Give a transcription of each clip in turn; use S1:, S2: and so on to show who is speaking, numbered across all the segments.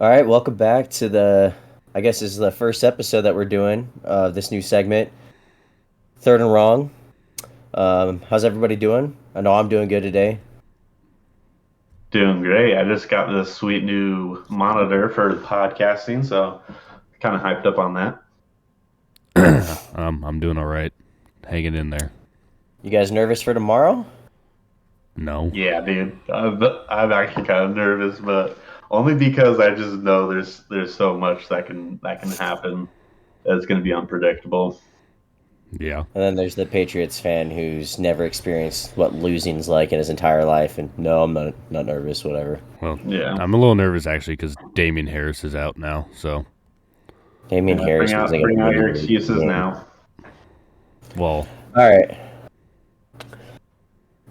S1: All right, welcome back to I guess this is the first episode that we're doing of this new segment, Third and Wrong. How's everybody doing? I know I'm doing good today.
S2: Doing great. I just got this sweet new monitor for podcasting, so kind of hyped up on that.
S3: I'm doing all right, hanging in there.
S1: You guys nervous for tomorrow?
S3: No,
S2: Yeah, dude. I'm actually kind of nervous, but only because I just know there's so much that can happen that's going to be unpredictable.
S3: yeah,
S1: And then there's the Patriots fan who's never experienced what losing's like in his entire life, and no, I'm not nervous. Whatever.
S3: well,
S2: Yeah.
S3: I'm a little nervous actually because Damian Harris is out now. So,
S1: Damian
S2: Yeah. Bring
S1: Harris was
S2: out
S1: like a
S2: bring out your
S1: mini
S2: excuses
S1: game.
S2: now.
S3: well,
S1: All right.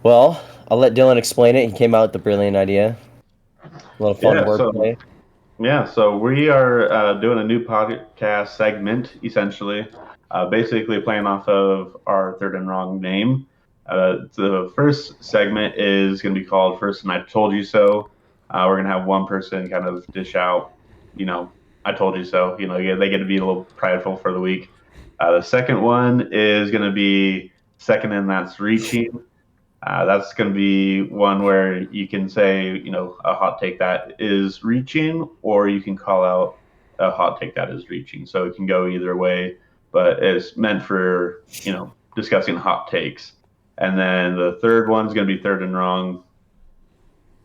S1: Well, I'll let Dylan explain it. He came out with the brilliant idea. A little fun
S2: Yeah.
S1: wordplay.
S2: So we are doing a new podcast segment, essentially, basically playing off of our third and wrong name. The first segment is going to be called First and I Told You So. We're going to have one person kind of dish out, I told you so. Yeah, they get to be a little prideful for the week. The second one is going to be Second and That's Reaching. That's going to be one where you can say, a hot take that is reaching, or you can call out a hot take that is reaching. So it can go either way, but it's meant for, discussing hot takes. And then the third one is going to be third and wrong.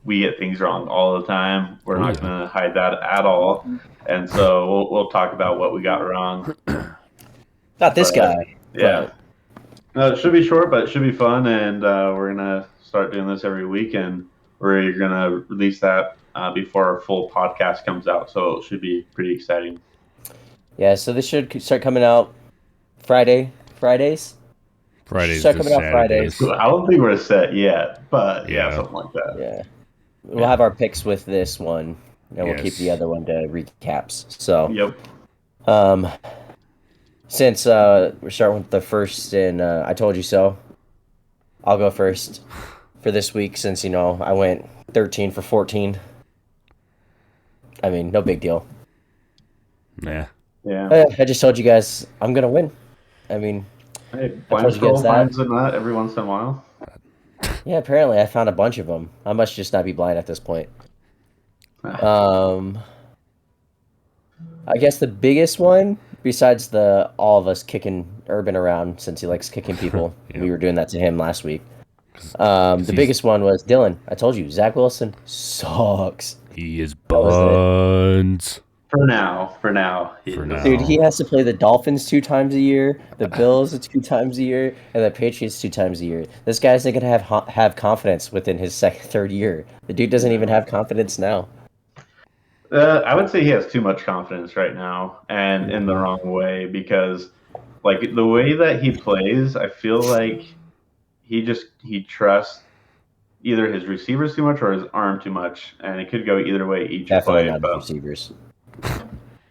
S2: We get things wrong all the time. We're not going to hide that at all. And so we'll talk about what we got wrong.
S1: Not this
S2: But,
S1: guy.
S2: Yeah. No, it should be short, but it should be fun, and we're gonna start doing this every week, and we're gonna release that before our full podcast comes out. So it should be pretty exciting.
S1: Yeah, so this should start coming out Fridays.
S3: Fridays
S1: Start
S3: to
S1: coming out Fridays.
S3: Saturdays.
S2: I don't think we're set yet, but yeah,
S3: Yeah.
S2: something like that.
S1: Yeah, we'll have our picks with this one, and we'll keep
S3: Yes.
S1: the other one to recaps. So,
S2: Yep.
S1: um, since we're starting with the first, and I told you so, I'll go first for this week since I went 13 for 14. I mean, no big deal.
S3: Yeah,
S2: Yeah.
S1: I just told you guys I'm gonna win. I mean,
S2: Hey,
S1: told
S2: blind
S1: you
S2: squirrel
S1: guys that.
S2: finds a nut every once in a while.
S1: yeah. Apparently, I found a bunch of them. I must just not be blind at this point. I guess the biggest one, besides all of us kicking Urban around since he likes kicking people,
S3: Yeah.
S1: we were doing that to him last week. The
S3: he's-
S1: biggest one was Dylan. I told you, Zach Wilson sucks.
S3: he is
S1: was it.
S3: buns.
S2: For now.
S3: For now.
S1: Dude, he has to play the Dolphins 2 times a year, the Bills 2 times a year, and the Patriots 2 times a year. This guy's not gonna have confidence within his third year. The dude doesn't even have confidence now.
S2: I would say he has too much confidence right now, and in the wrong way, because like the way that he plays, I feel like he trusts either his receivers too much or his arm too much, and it could go either way each
S1: Definitely
S2: play.
S1: not
S2: But
S1: his receivers.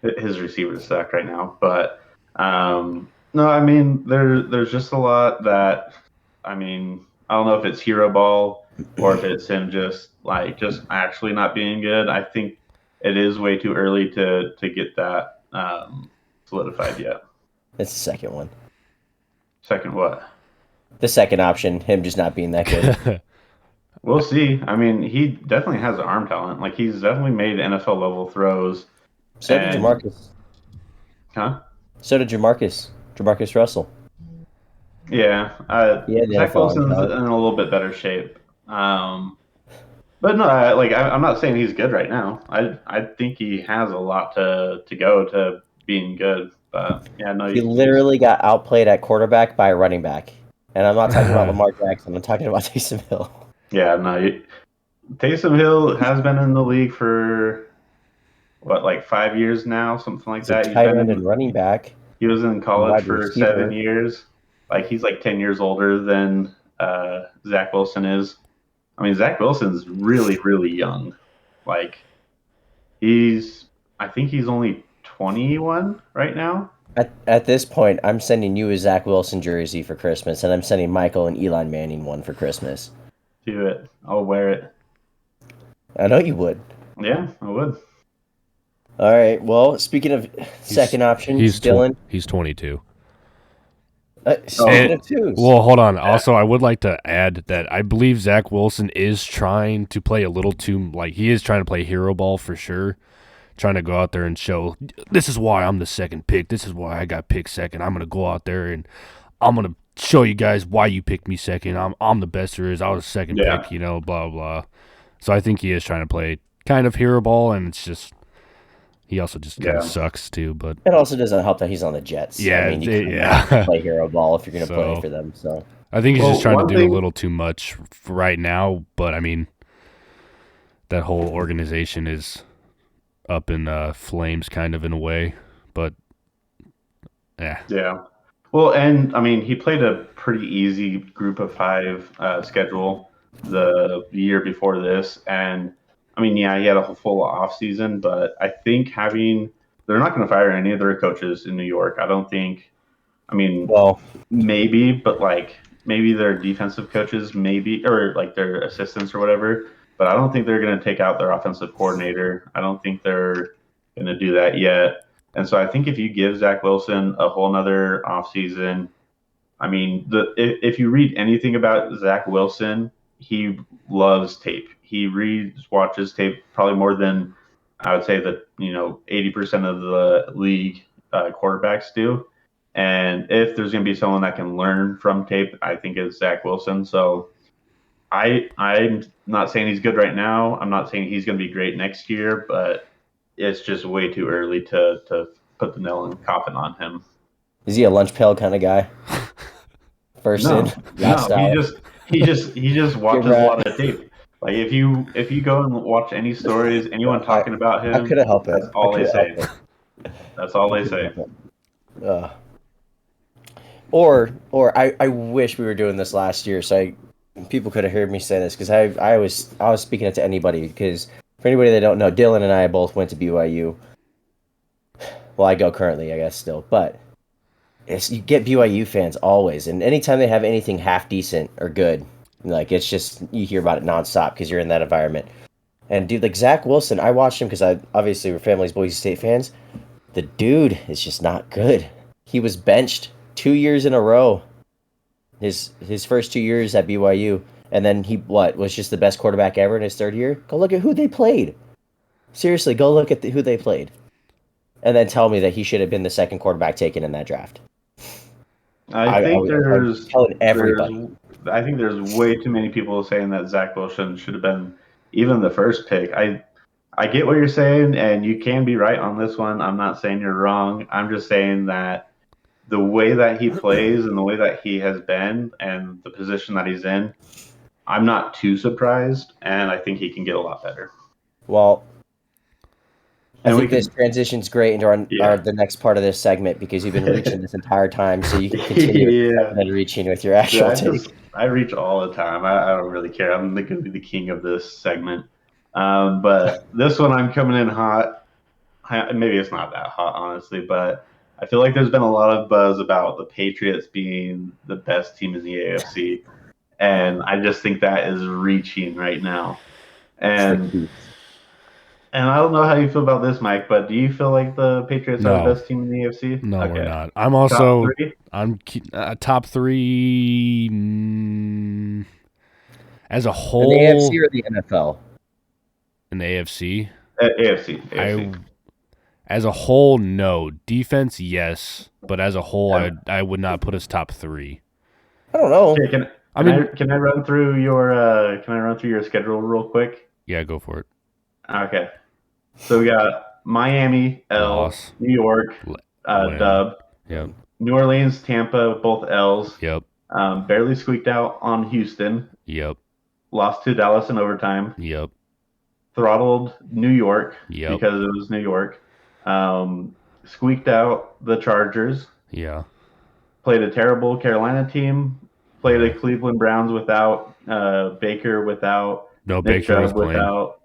S2: his receivers suck right now. But no, I mean there's just a lot that I don't know if it's hero ball or if it's him just actually not being good. I think it is way too early to get that solidified yet.
S1: It's the second one.
S2: Second, what?
S1: The second option, him just not being that good.
S2: We'll see. I mean, he definitely has arm talent. Like he's definitely made NFL level throws.
S1: So did
S2: And-
S1: Jamarcus.
S2: Huh?
S1: So did Jamarcus Russell.
S2: Yeah.
S1: Yeah, the
S2: Zach
S1: NFL
S2: Wilson's
S1: arm talent.
S2: in a little bit better shape. But no, I'm not saying he's good right now. I think he has a lot to go to being good. But yeah, no,
S1: He literally got outplayed at quarterback by a running back. And I'm not talking about Lamar Jackson. I'm talking about Taysom Hill.
S2: Yeah, no. Taysom Hill has been in the league for what, like 5 years now, something like
S1: He's
S2: that.
S1: a tight end and running back.
S2: He was in college
S1: wide
S2: for
S1: receiver.
S2: 7 years. Like he's like 10 years older than Zach Wilson is. I mean, Zach Wilson's really, really young. Like I think he's only 21 right now.
S1: At this point, I'm sending you a Zach Wilson jersey for Christmas, and I'm sending Michael and Eli Manning one for Christmas.
S2: Do it. I'll wear it.
S1: I know you would.
S2: Yeah, I would.
S1: All right. Well, speaking of second options, Dylan.
S3: He's 22.
S1: Speaking
S3: And
S1: of twos,
S3: well, hold on. Also, I would like to add that I believe Zach Wilson is trying to play a little too he is trying to play hero ball for sure. Trying to go out there and show this is why I'm the second pick. This is why I got picked second. I'm gonna go out there and I'm gonna show you guys why you picked me second. I'm the best there is. I was second
S2: Yeah.
S3: pick. Blah blah. So I think he is trying to play kind of hero ball, and it's just he also just kind of
S2: Yeah.
S3: sucks too. But
S1: it also doesn't help that he's on the Jets.
S3: yeah,
S1: I mean, you kind of have to play hero ball if you're going to play
S3: So
S1: for them. So
S3: I think he's just trying to
S2: one
S3: do a
S2: thing,
S3: little too much right now. But I mean, that whole organization is up in flames, kind of in a way. But yeah.
S2: yeah. Well, and I mean, he played a pretty easy group of 5 schedule the year before this, and I mean, yeah, he had a full off season, but I think they're not going to fire any of their coaches in New York. I don't think. I mean,
S1: well,
S2: maybe, but maybe their defensive coaches, maybe, or like their assistants or whatever. But I don't think they're going to take out their offensive coordinator. I don't think they're going to do that yet. And so I think if you give Zach Wilson a whole nother offseason, I mean, if you read anything about Zach Wilson, he loves tape. He reads, watches tape probably more than I would say that 80% of the league quarterbacks do. And if there's going to be someone that can learn from tape, I think it's Zach Wilson. So I'm not saying he's good right now. I'm not saying he's going to be great next year, but it's just way too early to put the nail in the coffin on him.
S1: is he a lunch pail kind of guy? First in, last
S2: no,
S1: out.
S2: he just watches a lot of tape. Like if you go and watch any stories, anyone talking about
S1: I
S2: him,
S1: couldn't help it.
S2: that's all they say. That's all they say.
S1: I wish we were doing this last year, so people could have heard me say this because I was speaking it to anybody because for anybody that don't know, Dylan and I both went to BYU. Well, I go currently, I guess still, but you get BYU fans always, and anytime they have anything half decent or good, like it's just you hear about it nonstop because you're in that environment. And dude, like Zach Wilson, I watched him because I obviously we're families, Boise State fans. The dude is just not good. He was benched 2 years in a row. His first 2 years at BYU, and then he was just the best quarterback ever in his third year. Go look at who they played. Seriously, go look at who they played, and then tell me that he should have been the second quarterback taken in that draft.
S2: I think
S1: I'm telling everybody.
S2: I think there's way too many people saying that Zach Wilson should have been even the first pick. I get what you're saying, and you can be right on this one. I'm not saying you're wrong. I'm just saying that the way that he plays and the way that he has been and the position that he's in, I'm not too surprised, and I think he can get a lot better.
S1: Well, I think this transition's great into the next part of this segment because you've been reaching this entire time, so you can continue and reaching with your actual take.
S2: I reach all the time. I don't really care. I'm going to be the king of this segment. But this one, I'm coming in hot. Maybe it's not that hot, honestly, but I feel like there's been a lot of buzz about the Patriots being the best team in the AFC, and I just think that is reaching right now. And I don't know how you feel about this, Mike, but do you feel like the Patriots are the best team in the AFC?
S3: No, okay. We're not. I'm also
S2: top 3?
S3: I'm top 3 as a whole.
S1: In the AFC or the NFL?
S3: In the AFC.
S2: AFC.
S3: As a whole, no. Defense, yes, but as a whole, I would not put us top 3.
S1: I don't know.
S2: Okay, can I run through your schedule real quick?
S3: Yeah, go for it.
S2: Okay. So we got Miami, L,
S3: Loss.
S2: New York, dub.
S3: Yep.
S2: New Orleans, Tampa, both L's.
S3: Yep.
S2: Barely squeaked out on Houston.
S3: Yep.
S2: Lost to Dallas in overtime.
S3: Yep.
S2: Throttled New York
S3: because
S2: it was New York. Squeaked out the Chargers.
S3: Yeah.
S2: Played a terrible Carolina team. Played a Cleveland Browns without Baker, without
S3: no
S2: Nick
S3: Baker
S2: Chubb,
S3: was playing.
S2: Without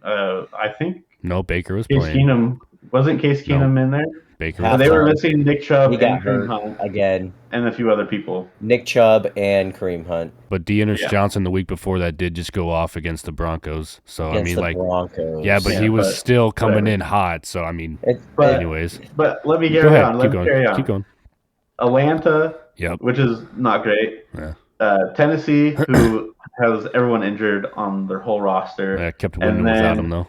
S2: I think
S3: no Baker was
S2: Case
S3: playing.
S2: Keenum. Wasn't Case Keenum in there?
S3: Baker.
S1: Half
S2: They were
S1: time.
S2: missing Nick Chubb
S1: He
S2: and
S1: got
S2: Kareem
S1: hurt
S2: Hunt
S1: again.
S2: and a few other people.
S1: Nick Chubb and Kareem Hunt
S3: But Dearness
S2: Yeah.
S3: Johnson the week before that did just go off against the Broncos. So
S1: against
S3: I mean,
S1: the
S3: like,
S1: Broncos.
S3: yeah, but
S2: Yeah,
S3: he was
S2: but
S3: still coming
S2: whatever.
S3: in hot. So I mean,
S2: But-
S3: anyways,
S2: But let me
S3: go
S2: carry
S3: ahead.
S2: on.
S3: Keep
S2: Let me carry
S3: going.
S2: on.
S3: Keep going.
S2: Atlanta,
S3: Yep.
S2: which is not great.
S3: Yeah.
S2: Tennessee, who has everyone injured on their whole roster.
S3: I kept
S2: And
S3: winning
S2: then-
S3: without him though.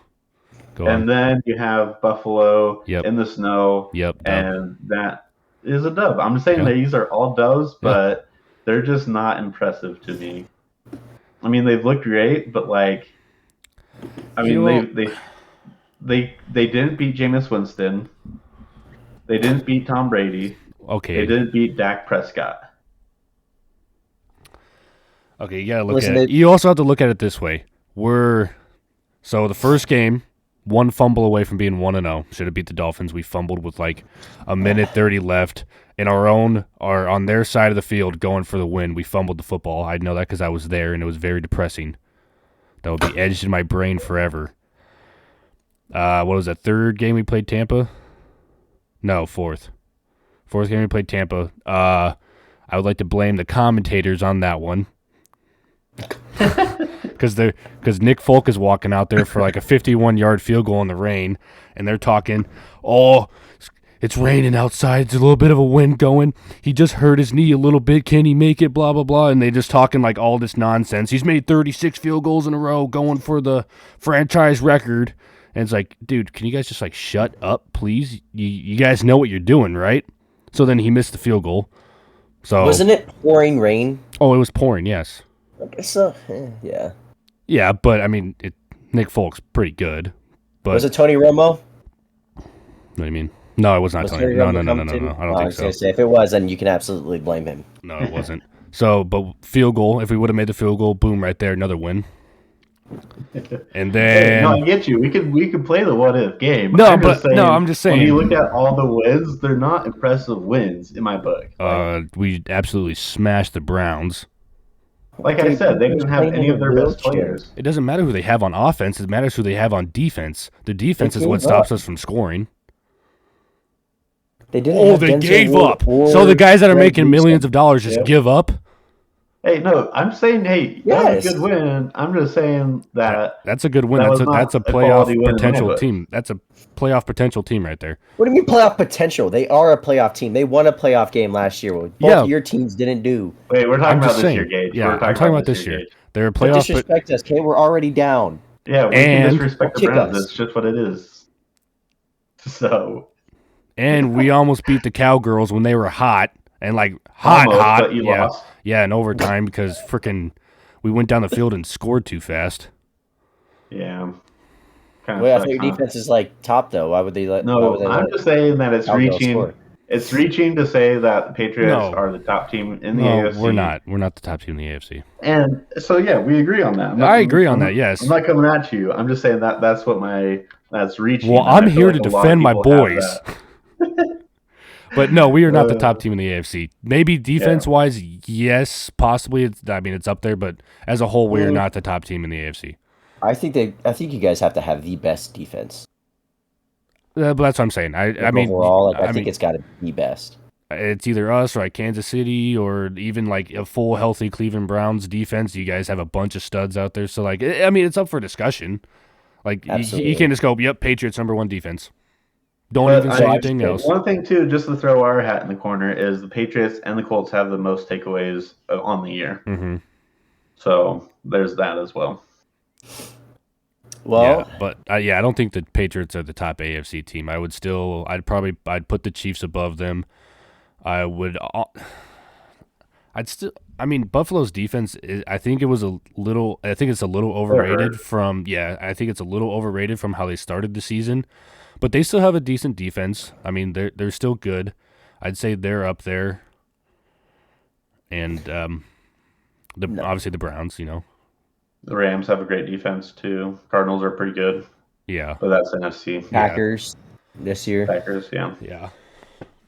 S3: Go on.
S2: And then you have Buffalo
S3: Yep.
S2: in the snow.
S3: Yep. Dub.
S2: And that is a dub. I'm saying
S3: Yeah.
S2: these are all dubs,
S3: Yeah.
S2: but they're just not impressive to me. I mean, they've looked great, but like, I mean, they didn't beat Jameis Winston. They didn't beat Tom Brady. They
S3: Okay.
S2: didn't beat Dak Prescott.
S3: Okay. You gotta look
S1: Listen,
S3: at it. You also have to look at it this way. So the first game, one fumble away from being 1-0. Should have beat the Dolphins. We fumbled with like a minute 30 left. In on their side of the field, going for the win. We fumbled the football. I know that because I was there, and it was very depressing. That would be edged in my brain forever. What was that? Third game we played Tampa? No, fourth. Fourth game we played Tampa. I would like to blame the commentators on that one. Because Nick Folk is walking out there for like a 51-yard field goal in the rain, and they're talking, oh, it's raining outside. There's a little bit of a wind going. He just hurt his knee a little bit. Can he make it? Blah, blah, blah. And they just talking like all this nonsense. He's made 36 field goals in a row going for the franchise record. And it's like, dude, can you guys just like shut up, please? You guys know what you're doing, right? So then he missed the field goal. So
S1: Wasn't it pouring rain?
S3: Oh, it was pouring, yes.
S1: So, yeah.
S3: Yeah, but I mean, Nick Folk's pretty good. But
S1: Was it Tony Romo?
S3: What do you mean? No, it was not
S1: Was
S3: Tony.
S1: Tony
S3: No.
S1: Romo
S3: I don't
S1: commentating?
S3: think
S1: I was
S3: so.
S1: gonna say, if it was, then you can absolutely blame him.
S3: No, it wasn't. So, but field goal. If we would have made the field goal, boom, right there, another win. And then
S2: No, I get you. We could play the what if game.
S3: No,
S2: I'm
S3: but-
S2: just saying,
S3: no, I'm just saying.
S2: When you look at all the wins, they're not impressive wins in my book.
S3: we absolutely smashed the Browns.
S2: Like I said, they didn't have any of their best players.
S3: It doesn't matter who they have on offense. It matters who they have on defense. The defense is
S1: They
S3: what
S1: gave
S3: stops
S1: up.
S3: us from scoring.
S1: They didn't.
S3: Oh,
S1: have
S3: they
S1: Denzel
S3: gave
S1: Ward
S3: up.
S1: or
S3: So the guys that are
S1: Greg
S3: making millions of dollars just
S2: Yep.
S3: give up?
S2: Hey, no, I'm saying, hey,
S1: Yes.
S2: that's a good win. I'm just saying that
S3: That's a good win.
S2: That
S3: That's
S2: was
S3: a
S2: not
S3: that's a
S2: a
S3: playoff
S2: quality win in my
S3: potential
S2: book.
S3: team. That's a playoff potential team right there.
S1: What do you mean playoff potential? They are a playoff team. They won a playoff game last year. Both
S3: Yeah.
S1: your teams didn't do.
S2: wait, we're talking
S3: I'm
S2: about
S3: just
S2: this
S3: saying.
S2: year, Gage.
S3: Yeah,
S2: We're
S3: I'm talking about this year.
S2: Gage.
S3: They're a
S1: Don't
S3: playoff.
S1: disrespect us, okay? We're already down.
S2: Yeah, we
S3: And-
S2: can disrespect the
S1: Kick
S2: Browns.
S1: us.
S2: That's just what it is. So
S3: And we almost beat the Cowgirls when they were hot and like hot.
S2: but you
S3: yeah,
S2: lost.
S3: yeah, in overtime because freaking we went down the field and scored too fast.
S2: Yeah. Kind
S1: Wait, I
S2: of
S1: thought your defense is like top though. Why would they let? why
S2: No,
S1: would they
S2: I'm
S1: let
S2: just saying that it's
S1: Cowgirls
S2: reaching.
S1: score?
S2: It's reaching to say that the Patriots
S3: No.
S2: are the top team in the
S3: No,
S2: AFC.
S3: we're not. We're not the top team in the AFC.
S2: And so yeah, we agree on that.
S3: I agree on that, yes.
S2: I'm not coming at you. I'm just saying that's what that's reaching.
S3: Well,
S2: and I
S3: I'm
S2: feel
S3: here
S2: like
S3: to
S2: a lot of
S3: defend my
S2: people have
S3: boys.
S2: that.
S3: But no, we are not the top team in the AFC. Maybe defense wise, yes, possibly. It's up there, but as a whole, we are not the top team in the AFC.
S1: I think you guys have to have the best defense.
S3: But that's what I'm saying. I mean,
S1: overall, I
S3: mean,
S1: think it's got to be best.
S3: it's either us or like Kansas City or even like a full healthy Cleveland Browns defense. You guys have a bunch of studs out there, so like I mean, it's up for discussion. Like you can't just go, "Yep, Patriots #1 defense." Don't
S2: But
S3: even say anything else.
S2: One thing too, just to throw our hat in the corner, is the Patriots and the Colts have the most takeaways on the year.
S3: Mm-hmm.
S2: So there's that as well.
S1: Well,
S3: Yeah, but I don't think the Patriots are the top AFC team. I'd put the Chiefs above them. I mean, Buffalo's defense I think it's a little overrated I think it's a little overrated from how they started the season. But they still have a decent defense. I mean, they're still good. I'd say they're up there. And obviously the Browns,
S2: The Rams have a great defense too. Cardinals are pretty good,
S3: Yeah.
S2: but that's NFC.
S1: Packers this year.
S2: Packers, yeah.
S3: Yeah.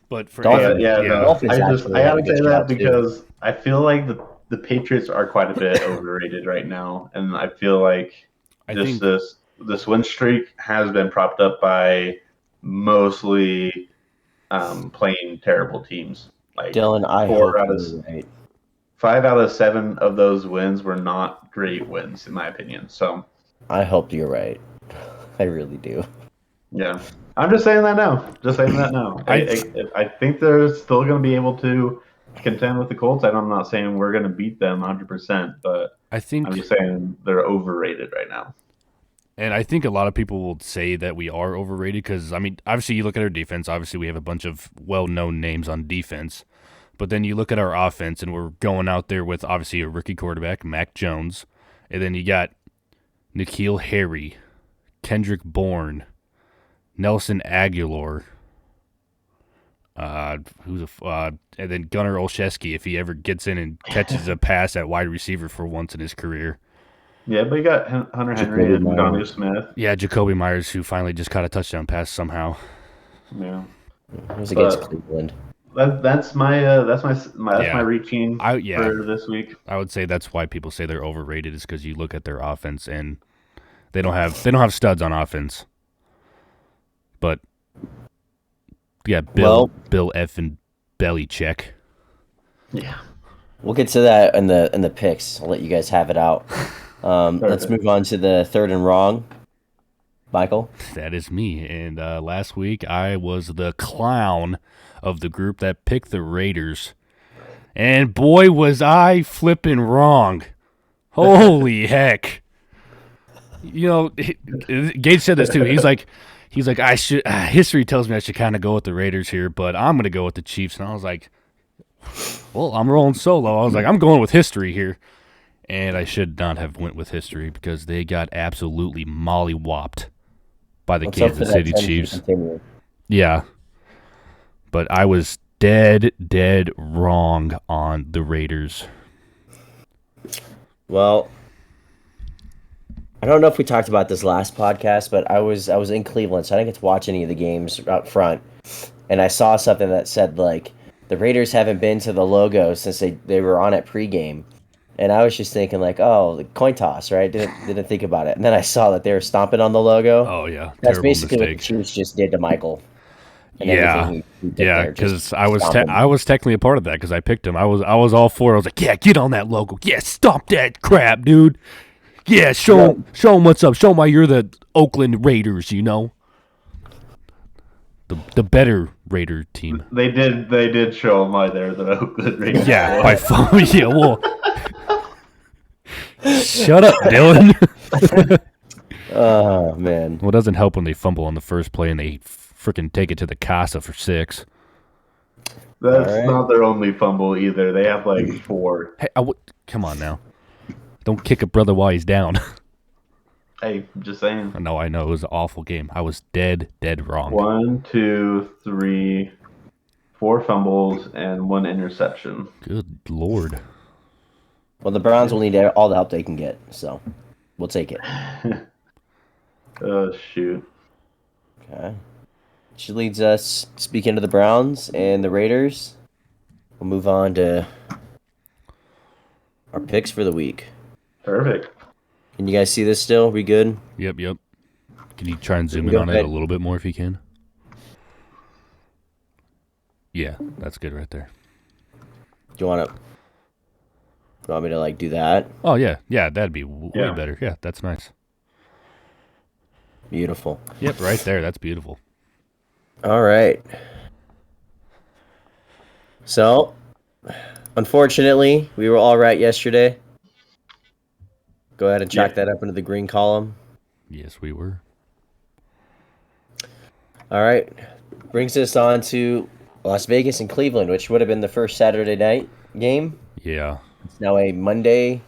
S3: But for
S1: Dolphins-
S2: Yeah,
S1: yeah,
S2: no,
S1: Dolphins
S2: I
S1: actually had a
S2: would
S1: good
S2: say
S1: job,
S2: that
S1: too.
S2: because I feel like the Patriots are quite a bit overrated right now, and I feel like this win streak has been propped up by mostly playing terrible teams. Like
S1: Dylan, I hope you're right.
S2: 5 out of 7 of those wins were not great wins, in my opinion. So
S1: I hope you're right. I really do.
S2: yeah, I'm just saying that now. I think they're still going to be able to contend with the Colts. I'm not saying we're going to beat them 100%, but I'm just saying they're overrated right now.
S3: And I think a lot of people will say that we are overrated because, I mean, obviously you look at our defense. Obviously we have a bunch of well-known names on defense. But then you look at our offense, and we're going out there with, obviously, a rookie quarterback, Mac Jones. And then you got N'Keal Harry, Kendrick Bourne, Nelson Aguilar, and then Gunnar Olszewski if he ever gets in and catches a pass at wide receiver for once in his career.
S2: Yeah, but you got Hunter Henry and Donnie Smith.
S3: Yeah, Jacoby Myers, who finally just caught a touchdown pass somehow.
S2: Yeah,
S1: it was against Cleveland.
S2: That's my reaching for this week.
S3: I would say that's why people say they're overrated is because you look at their offense and they don't have studs on offense. But yeah, Bill F and Belichick.
S2: Yeah,
S1: we'll get to that in the picks. I'll let you guys have it out. Let's move on to the third and wrong. Michael?
S3: That is me. And last week I was the clown of the group that picked the Raiders. And boy, was I flipping wrong. Holy heck. You know, Gage said this too. He's like, I should. History tells me I should kind of go with the Raiders here, but I'm going to go with the Chiefs. And I was like, well, I'm rolling solo. I was like, I'm going with history here. And I should not have went with history because they got absolutely mollywopped by the Kansas City Chiefs. Yeah. But I was dead wrong on the Raiders.
S1: Well, I don't know if we talked about this last podcast, but I was in Cleveland, so I didn't get to watch any of the games up front. And I saw something that said, like, the Raiders haven't been to the logo since they were on it pregame. And I was just thinking, like, oh, the coin toss, right? Didn't think about it. And then I saw that they were stomping on the logo.
S3: Oh, yeah.
S1: That's basically what the Chiefs just did to Michael.
S3: Yeah, because I was technically a part of that because I picked him. I was all for it. I was like, yeah, get on that logo. Yeah, stomp that crap, dude. Yeah, show them what's up. Show them why you're the Oakland Raiders, you know? The better Raider team.
S2: They did show them why they're the Oakland Raiders.
S3: Yeah, by phone. Yeah, well. Shut up, Dylan.
S1: Oh, man.
S3: Well, it doesn't help when they fumble on the first play and they freaking take it to the Casa for 6.
S2: That's not their only fumble either. They have like 4.
S3: Hey, come on now. Don't kick a brother while he's down.
S2: Hey, just saying.
S3: No, I know. It was an awful game. I was dead wrong.
S2: 1, 2, 3, 4 fumbles and 1 interception.
S3: Good Lord.
S1: Well, the Browns will need all the help they can get, so we'll take it.
S2: Oh, shoot.
S1: Okay. Which leads us, speaking of the Browns and the Raiders, we'll move on to our picks for the week.
S2: Perfect.
S1: Can you guys see this still? We good?
S3: Yep. Can you try and zoom in on it a little bit more if you can? Yeah, that's good right there.
S1: Do you want me to, like, do that?
S3: Oh, yeah. Yeah, that'd be way better. Yeah, that's nice.
S1: Beautiful.
S3: Yep, right there. That's beautiful.
S1: All right. So, unfortunately, we were all right yesterday. Go ahead and chalk that up into the green column.
S3: Yes, we were.
S1: All right. Brings us on to Las Vegas and Cleveland, which would have been the first Saturday night game.
S3: Yeah.
S1: It's now a Monday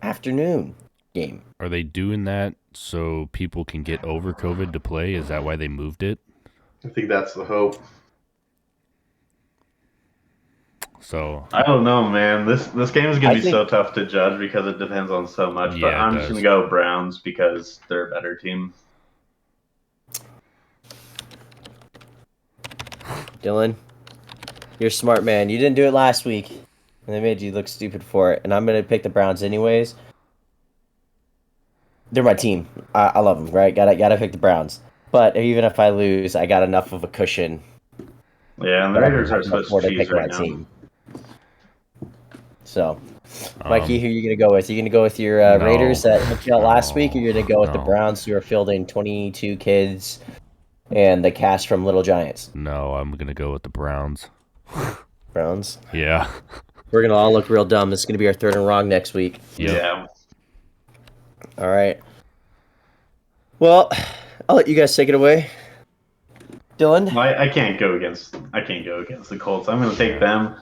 S1: afternoon game.
S3: Are they doing that so people can get over COVID to play? Is that why they moved it?
S2: I think that's the hope.
S3: So
S2: I don't know, man. This game is gonna be so tough to judge because it depends on so much. But I'm just gonna go Browns because they're a better team.
S1: Dylan, you're a smart man. You didn't do it last week, and they made you look stupid for it. And I'm gonna pick the Browns anyways. They're my team. I love them, right? Gotta pick the Browns. But even if I lose, I got enough of a cushion
S2: Yeah, and the
S1: but I
S2: Raiders
S1: can
S2: are Swiss
S1: afford to
S2: cheese
S1: pick my
S2: right now.
S1: team. So, Mikey, who are you going to go with? Are you going to go with your Raiders that helped you out last week, or are you going to go with the Browns, who are fielding 22 kids and the cast from Little Giants?
S3: No, I'm going to go with the Browns.
S1: Browns?
S3: Yeah.
S1: We're going to all look real dumb. This is going to be our third and wrong next week.
S3: Yep.
S2: Yeah.
S1: All right. Well, I'll let you guys take it away. Dylan?
S2: I can't go against the Colts. I'm going to take them.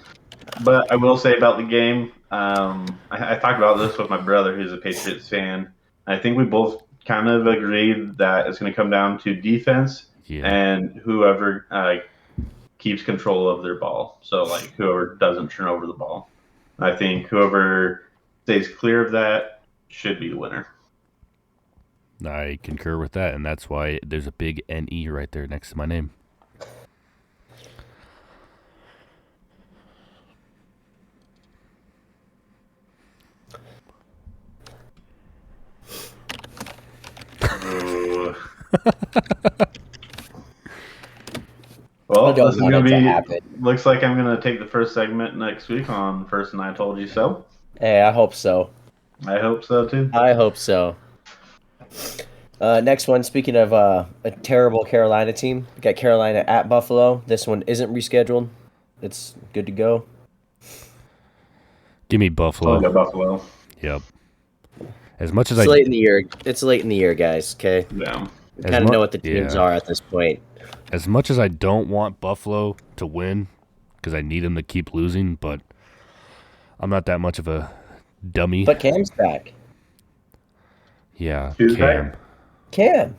S2: But I will say about the game, I talked about this with my brother, who's a Patriots fan. I think we both kind of agreed that it's going to come down to defense and whoever keeps control of their ball. So, like, whoever doesn't turn over the ball. I think whoever stays clear of that should be the winner.
S3: I concur with that, and that's why there's a big NE right there next to my name.
S2: Well, this is going to be. Looks like I'm going to take the first segment next week on First and I Told You So.
S1: Hey, I hope so.
S2: I hope so too.
S1: I hope so. Next one, speaking of a terrible Carolina team, we got Carolina at Buffalo. This one isn't rescheduled. It's good to go.
S3: Give me Buffalo.
S2: I'll go Buffalo.
S3: Yep. As much as
S1: it's late in the year. It's late in the year, guys. Okay.
S2: Yeah.
S1: We kind of know what the teams are at this point.
S3: As much as I don't want Buffalo to win, because I need them to keep losing, but I'm not that much of a dummy.
S1: But Cam's back.
S3: Yeah,
S2: Who's
S3: Cam.
S2: back?
S1: Cam.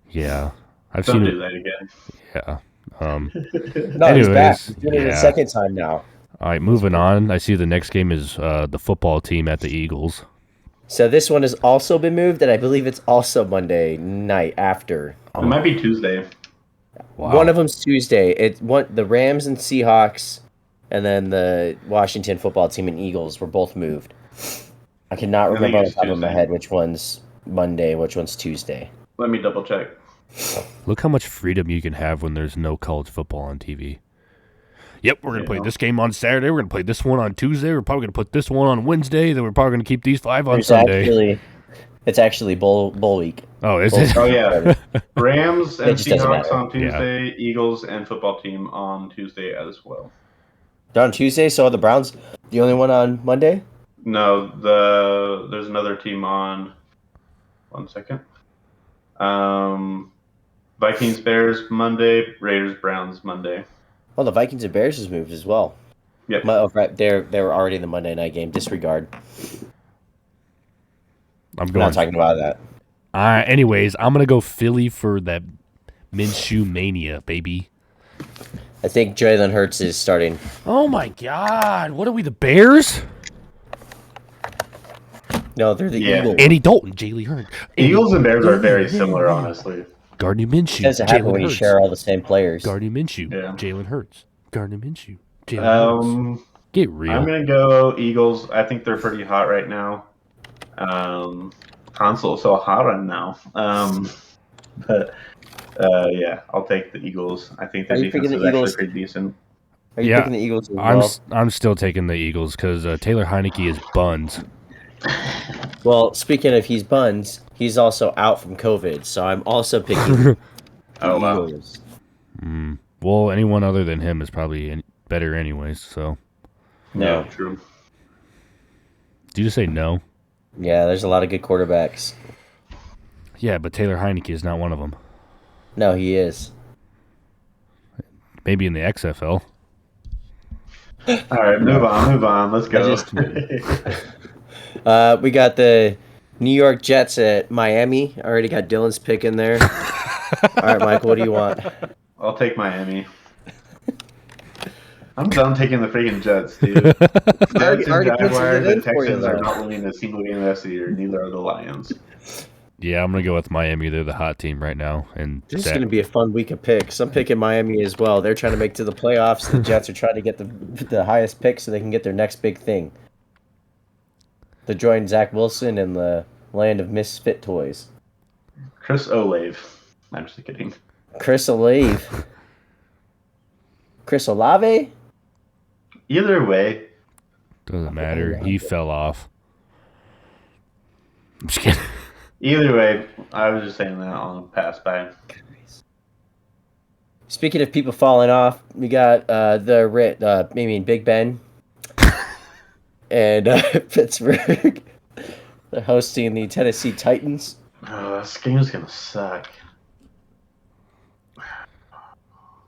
S3: Yeah, I've
S2: Don't
S3: seen
S2: do that again.
S3: Yeah.
S1: No,
S3: anyways,
S1: he's back. He's doing it the second time now.
S3: All right, moving on. I see the next game is the football team at the Eagles.
S1: So this one has also been moved, and I believe it's also Monday night after.
S2: It might be Tuesday.
S3: Wow.
S1: One of them's Tuesday. The Rams and Seahawks, and then the Washington football team and Eagles were both moved. I cannot remember on the top of my head which one's Monday, which one's Tuesday.
S2: Let me double check.
S3: Look how much freedom you can have when there's no college football on TV. Yep, we're going to play this game on Saturday. We're going to play this one on Tuesday. We're probably going to put this one on Wednesday. Then we're probably going to keep these 5 on Sunday.
S1: It's actually bowl week.
S3: Oh, is it?
S2: Oh, yeah. Rams and Seahawks on Tuesday. Yeah. Eagles and football team on Tuesday as well.
S1: They're on Tuesday, so are the Browns the only one on Monday?
S2: No, there's another team on. 1 second. Vikings, Bears Monday. Raiders, Browns Monday.
S1: Well, the Vikings and Bears is moved as well.
S2: Yep.
S1: Right, they were already in the Monday night game. Disregard.
S3: I'm
S1: not talking about that.
S3: Anyways, I'm going to go Philly for that Minshew mania, baby.
S1: I think Jalen Hurts is starting.
S3: Oh, my God. What are we, the Bears?
S1: No, they're the Eagles.
S3: Andy Dalton, Jalen Hurts.
S2: Eagles and Bears are very similar, honestly.
S3: Gardner Minshew.
S1: It doesn't happen when you share all the same players.
S3: Gardner Minshew. Yeah. Jalen Hurts. Gardner Minshew. Jalen Hurts. Get real.
S2: I'm going to go Eagles. I think they're pretty hot right now. Console's so hot right now. Yeah, I'll take the Eagles. I think their defense is actually pretty decent.
S1: Are you picking the Eagles as well?
S3: I'm still taking the Eagles because Taylor Heineke is buns.
S1: Well, speaking of he's buns, he's also out from COVID, so I'm also picking Eagles.
S3: Well, anyone other than him is probably better anyways, so.
S2: No, true.
S3: Did you just say no?
S1: Yeah, there's a lot of good quarterbacks.
S3: Yeah, but Taylor Heineke is not one of them.
S1: No, he is.
S3: Maybe in the XFL.
S2: All right, move on. Let's go.
S1: We got the New York Jets at Miami. I already got Dylan's pick in there. All right, Michael, what do you want?
S2: I'll take Miami. I'm done taking the freaking Jets, dude. Jets and Jaguars and Texans are not winning a single game the rest of the year. Neither are the Lions.
S3: Yeah, I'm going to go with Miami. They're the hot team right now. And
S1: this is going to be a fun week of picks. I'm picking Miami as well. They're trying to make it to the playoffs. The Jets are trying to get the highest pick so they can get their next big thing. To join Zach Wilson in the land of misfit toys.
S2: Chris Olave. I'm just kidding.
S1: Chris Olave. Chris Olave?
S2: Either way,
S3: Doesn't matter. He fell off. I'm just kidding.
S2: either way, I was just saying that on the pass by.
S1: Speaking of people falling off, we got Big Ben and Pittsburgh. They're hosting the Tennessee Titans.
S2: Oh, this game's gonna suck.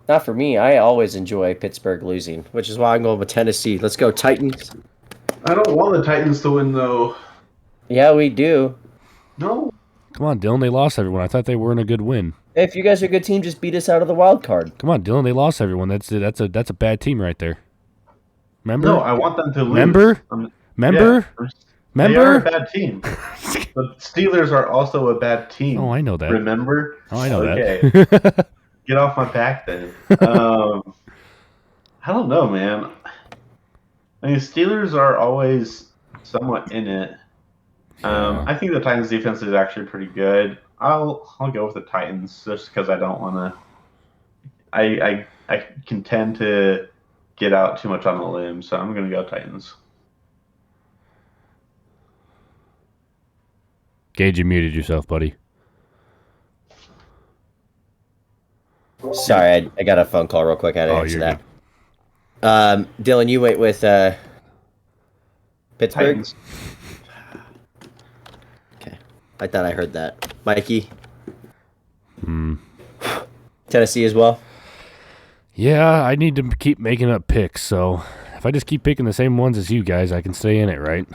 S1: Not for me. I always enjoy Pittsburgh losing, which is why I'm going with Tennessee. Let's go Titans.
S2: I don't want the Titans to win though.
S1: Yeah, we do.
S2: No.
S3: Come on, Dylan. They lost everyone. I thought they weren't a good win.
S1: If you guys are a good team, just beat us out of the wild card.
S3: Come on, Dylan. They lost everyone. That's a bad team right there. Remember?
S2: No, I want them to lose.
S3: Remember?
S2: Yeah,
S3: Remember?
S2: they are a bad team. The Steelers are also a bad team.
S3: Oh, I know that.
S2: Remember?
S3: Oh, I know
S2: Okay.
S3: that.
S2: Get off my back then. I don't know, man. I mean, Steelers are always somewhat in it.
S3: Yeah.
S2: I think the Titans' defense is actually pretty good. I'll go with the Titans just because I don't want to. I can tend to get out too much on a limb, so I'm going to go Titans.
S3: Gage, you muted yourself, buddy.
S1: Sorry, I got a phone call real quick. I had to answer
S3: you're
S1: that. Dylan, you went with Pittsburgh?
S2: Titans.
S1: Okay. I thought I heard that. Mikey?
S3: Hmm.
S1: Tennessee as well?
S3: Yeah, I need to keep making up picks, so if I just keep picking the same ones as you guys, I can stay in it, right?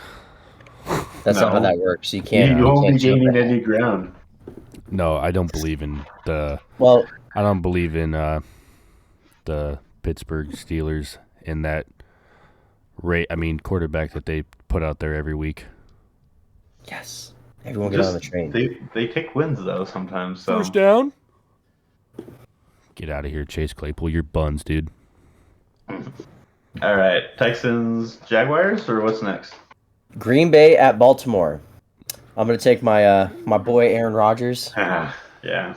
S1: That's not how
S2: No.
S1: that works. You can't.
S2: You won't be
S1: can't jump
S2: gaining
S1: ahead.
S2: any ground.
S3: No, I don't believe in the
S1: Well,
S3: Pittsburgh Steelers in that quarterback that they put out there every week.
S1: yes. Everyone get on the train.
S2: They take wins though sometimes. So
S3: First down. Get out of here, Chase Claypool. You're buns, dude.
S2: all right, Texans, Jaguars, or what's next?
S1: Green Bay at Baltimore. I'm going to take my my boy Aaron Rodgers.
S2: Yeah,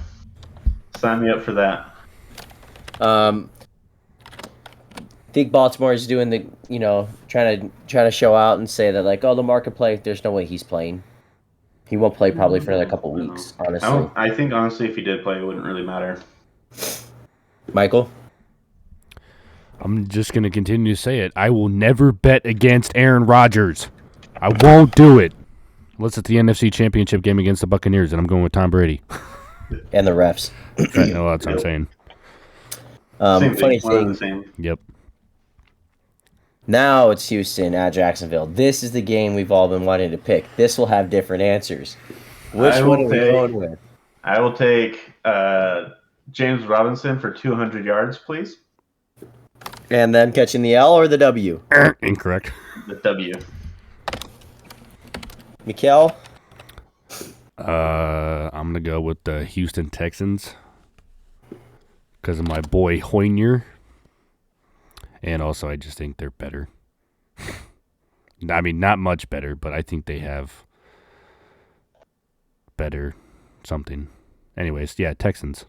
S2: sign me up for that.
S1: Think Baltimore is doing the, trying to show out and say that like, oh, Lamar could play. There's no way he's playing. He won't play probably for another couple weeks, honestly.
S2: I think honestly, if he did play, it wouldn't really matter.
S1: Michael?
S3: I'm just going to continue to say it. I will never bet against Aaron Rodgers. I won't do it. Unless it's the NFC Championship game against the Buccaneers, and I'm going with Tom Brady.
S1: And the refs.
S3: Right, no, that's what I'm saying.
S1: Funny
S2: One and
S1: thing,
S2: the same.
S3: Yep.
S1: now it's Houston at Jacksonville. This is the game we've all been wanting to pick. This will have different answers. Which
S2: I
S1: one
S2: will
S1: are we
S2: take-
S1: going with?
S2: I will take James Robinson for 200 yards, please.
S1: And them catching the L or the W?
S3: Incorrect.
S2: The W.
S1: Mikhail?
S3: I'm gonna go with the Houston Texans because of my boy Hoynier, and also I just think they're better. I mean, not much better, but I think they have better something. Anyways, yeah, Texans.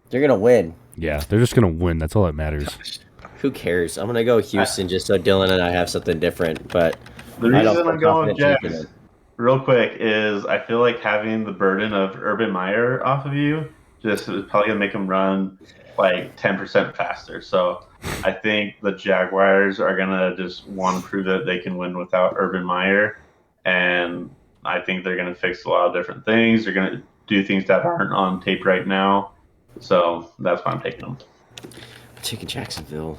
S1: They're going to win.
S3: Yeah, they're just gonna win. That's all that matters.
S1: Who cares? I'm going to go Houston just so Dylan and I have something different. But
S2: The
S1: I don't
S2: reason
S1: feel
S2: I'm going with
S1: confident taking
S2: Jags,
S1: it.
S2: real quick, is I feel like having the burden of Urban Meyer off of you just is probably going to make him run like 10% faster. So I think the Jaguars are going to just want to prove that they can win without Urban Meyer. And I think they're going to fix a lot of different things. They're going to do things that aren't on tape right now. So that's why I'm taking them.
S1: I'm taking Jacksonville.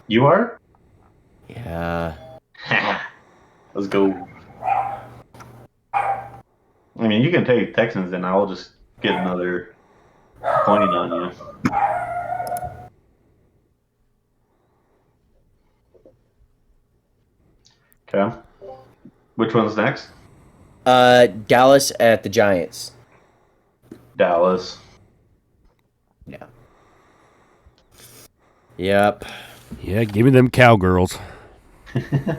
S2: You are?
S1: Yeah.
S2: Let's go. I mean, you can take Texans, and I'll just get another point on you. Okay. Which one's next?
S1: Dallas at the Giants.
S2: Dallas.
S1: Yeah. Yep.
S3: Yeah, give me them cowgirls.
S1: The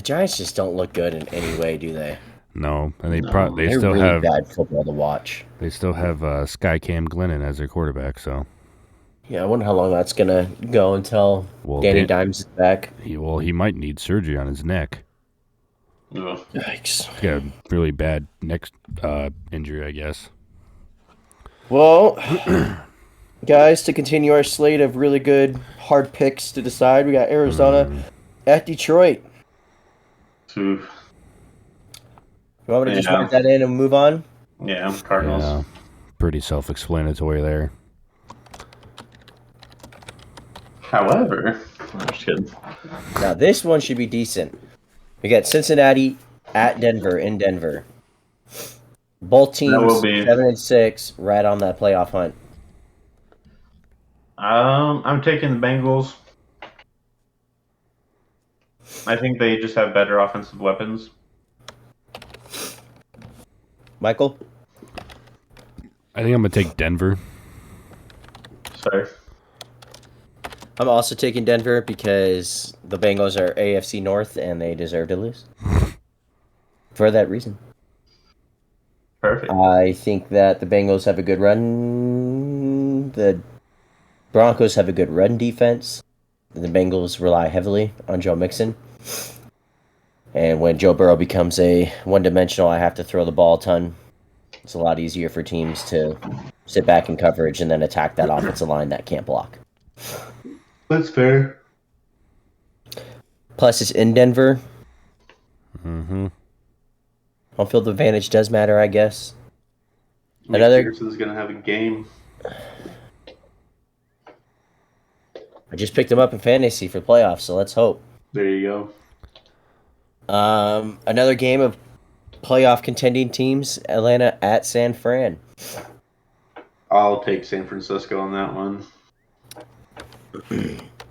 S1: Giants just don't look good in any way, do they?
S3: No, and they
S2: No,
S3: they
S1: They're
S3: still
S1: really
S3: have
S1: bad football to watch.
S3: Sky Cam Glennon as their quarterback. So
S1: Yeah, I wonder how long that's gonna go until
S3: well,
S1: Danny Dimes is back.
S3: he might need surgery on his neck.
S2: Ugh.
S1: Yikes.
S3: He's got a really bad neck injury, I guess.
S1: Well, guys, to continue our slate of really good hard picks to decide, we got Arizona at Detroit.
S2: Oof.
S1: You want me to just
S2: Yeah.
S1: write that in and move on?
S2: Yeah, Cardinals.
S3: Yeah, pretty self-explanatory there.
S2: However, I'm just kidding.
S1: Now, this one should be decent. We got Cincinnati at Denver in Denver. Both
S2: That will
S1: teams
S2: be.
S1: 7-6, right on that playoff hunt.
S2: I'm taking the Bengals. I think they just have better offensive weapons.
S1: Michael?
S3: I think I'm gonna take Denver.
S2: So
S1: I'm also taking Denver because the Bengals are AFC North and they deserve to lose. For that reason.
S2: perfect.
S1: I think that the Bengals have a good run. The Broncos have a good run defense. The Bengals rely heavily on Joe Mixon. And when Joe Burrow becomes a one-dimensional, I have to throw the ball a ton. It's a lot easier for teams to sit back in coverage and then attack that offensive line that can't block.
S2: That's fair.
S1: Plus, it's in Denver.
S3: Mm-hmm.
S1: Home field advantage does matter, I guess.
S2: Another Pearson's gonna have a game.
S1: I just picked him up in fantasy for playoffs, so let's hope.
S2: There you
S1: Another game of playoff contending teams, Atlanta at San Fran.
S2: go. I'll take San Francisco on that one.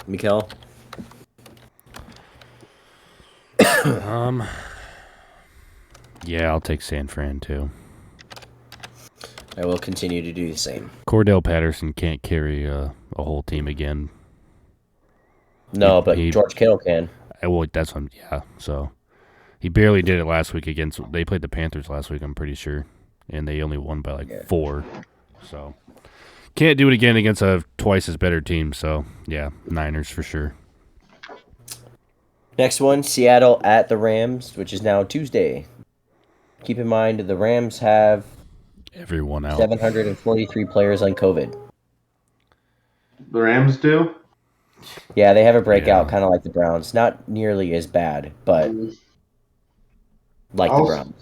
S1: Mikhail?
S3: Yeah, I'll take San Fran too.
S1: I will continue to do the same.
S3: Cordell Patterson can't carry a whole team again.
S1: No, but George Kittle can.
S3: Well, that's what. Yeah, so he barely did it last week against. They played the Panthers last week, I'm pretty sure, and they only won by 4. So can't do it again against a twice as better team. So yeah, Niners for sure.
S1: Next one, Seattle at the Rams, which is now Tuesday. Keep in mind, the Rams have
S3: Everyone out.
S1: 743 players on COVID.
S2: The Rams do?
S1: Yeah, they have a breakout,
S3: Yeah.
S1: kind of like the Browns. Not nearly as bad, but like the Browns.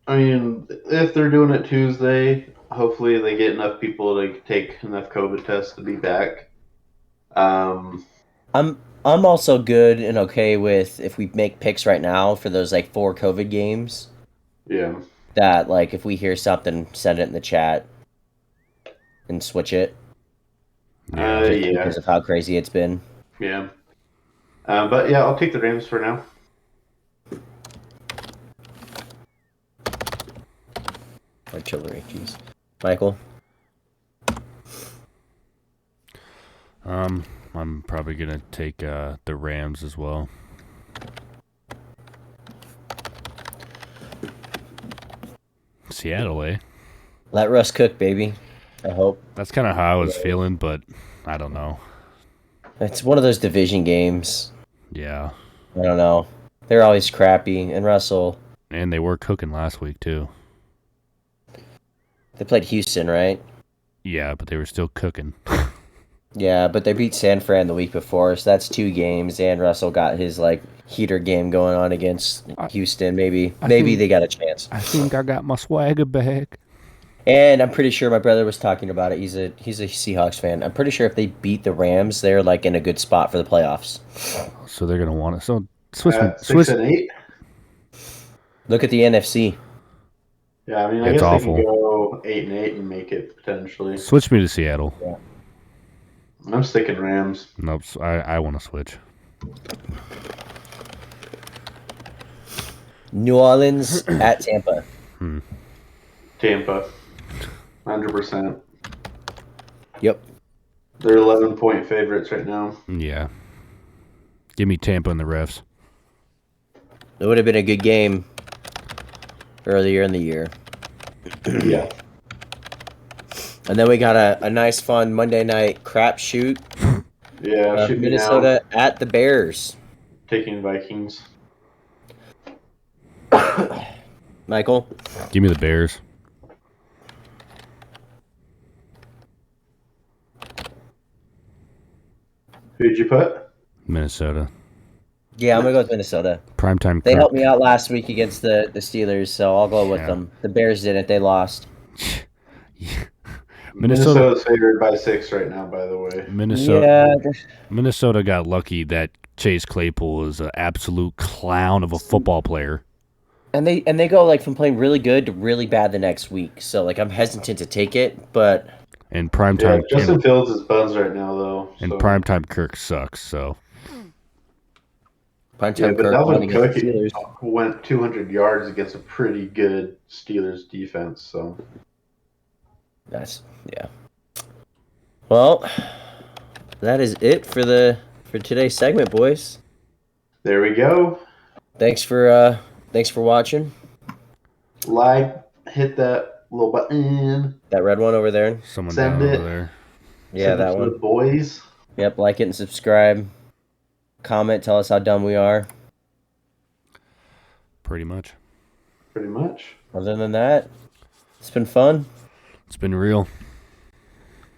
S2: I mean, if they're doing it Tuesday, hopefully they get enough people to take enough COVID tests to be back.
S1: I'm also good and okay with if we make picks right now for those 4 COVID games.
S2: Yeah.
S1: That if we hear something, send it in the chat and switch it.
S2: Yeah.
S1: Because of how crazy it's been.
S2: Yeah. But yeah, I'll take the Rams for now.
S1: Artillery, jeez. Michael?
S3: I'm probably gonna take the Rams as well. Seattle, eh?
S1: Let Russ cook, baby. I hope.
S3: That's kind of how I was feeling, but I don't know.
S1: It's one of those division games.
S3: Yeah.
S1: I don't know. They're always crappy. And Russell,
S3: And they were cooking last week, too.
S1: they played Houston, right?
S3: Yeah, but they were still cooking.
S1: Yeah, but they beat San Fran the week before, so that's 2 games. And Russell got his heater game going on against Houston. Maybe they got a chance.
S3: I think I got my swagger back.
S1: And I'm pretty sure my brother was talking about it. He's a Seahawks fan. I'm pretty sure if they beat the Rams, they're in a good spot for the playoffs.
S3: So they're gonna want it. So switch.
S2: 6-8.
S1: Look at the NFC.
S2: Yeah, I mean, I
S3: It's
S2: guess
S3: awful.
S2: they can go 8-8 and make it potentially.
S3: Switch me to Seattle.
S1: Yeah.
S2: I'm sticking Rams.
S3: Nope. I want to switch.
S1: New Orleans at Tampa.
S2: Tampa, 100%.
S1: Yep.
S2: They're 11-point favorites right now.
S3: Yeah. Give me Tampa and the refs.
S1: It would have been a good game. earlier in the year.
S2: Yeah.
S1: And then we got a nice, fun Monday night crap shoot.
S2: Yeah, shoot me
S1: Minnesota
S2: down.
S1: at the Bears.
S2: Taking Vikings.
S1: Michael?
S3: Give me the Bears.
S2: Who'd you put?
S3: Minnesota.
S1: Yeah, I'm going to go with Minnesota.
S3: Primetime
S1: They
S3: Kirk.
S1: helped me out last week against the Steelers, so I'll go with
S3: Yeah.
S1: them. The Bears didn't. They lost.
S2: Minnesota's favored by 6 right now, by the way.
S3: Minnesota got lucky that Chase Claypool is an absolute clown of a football player.
S1: And they go like from playing really good to really bad the next week. So like I'm hesitant to take it, but
S3: And primetime
S2: Justin Fields is buns right now though.
S3: and
S2: so.
S3: primetime Kirk sucks. So
S1: primetime
S2: But
S1: Kirk won
S2: Dalvin
S1: against
S2: Cook
S1: the Steelers.
S2: went 200 yards against a pretty good Steelers defense. So
S1: Yeah. Well, that is it for today's segment, boys.
S2: there we go.
S1: Thanks for watching.
S2: Hit that little button.
S1: That red one over there.
S3: someone
S2: Send
S3: down
S2: it.
S3: over there.
S1: Yeah,
S2: Send it
S1: that
S2: to
S1: one.
S2: the boys.
S1: Yep, like it and subscribe. Comment, tell us how dumb we are.
S3: Pretty much.
S2: Pretty much.
S1: Other than that, it's been fun.
S3: It's been real.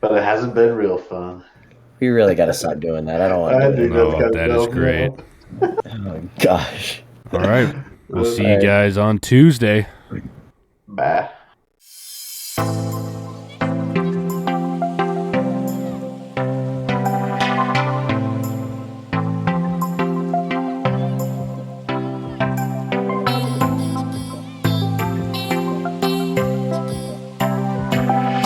S2: But it hasn't been real fun.
S1: We really got to stop doing that. I don't want
S2: I
S1: to do
S2: think
S1: it.
S3: No,
S2: that's kind
S3: that
S2: of
S3: is great.
S1: Oh, gosh.
S3: All right. We'll see you
S1: All right.
S3: guys on Tuesday.
S2: Bye.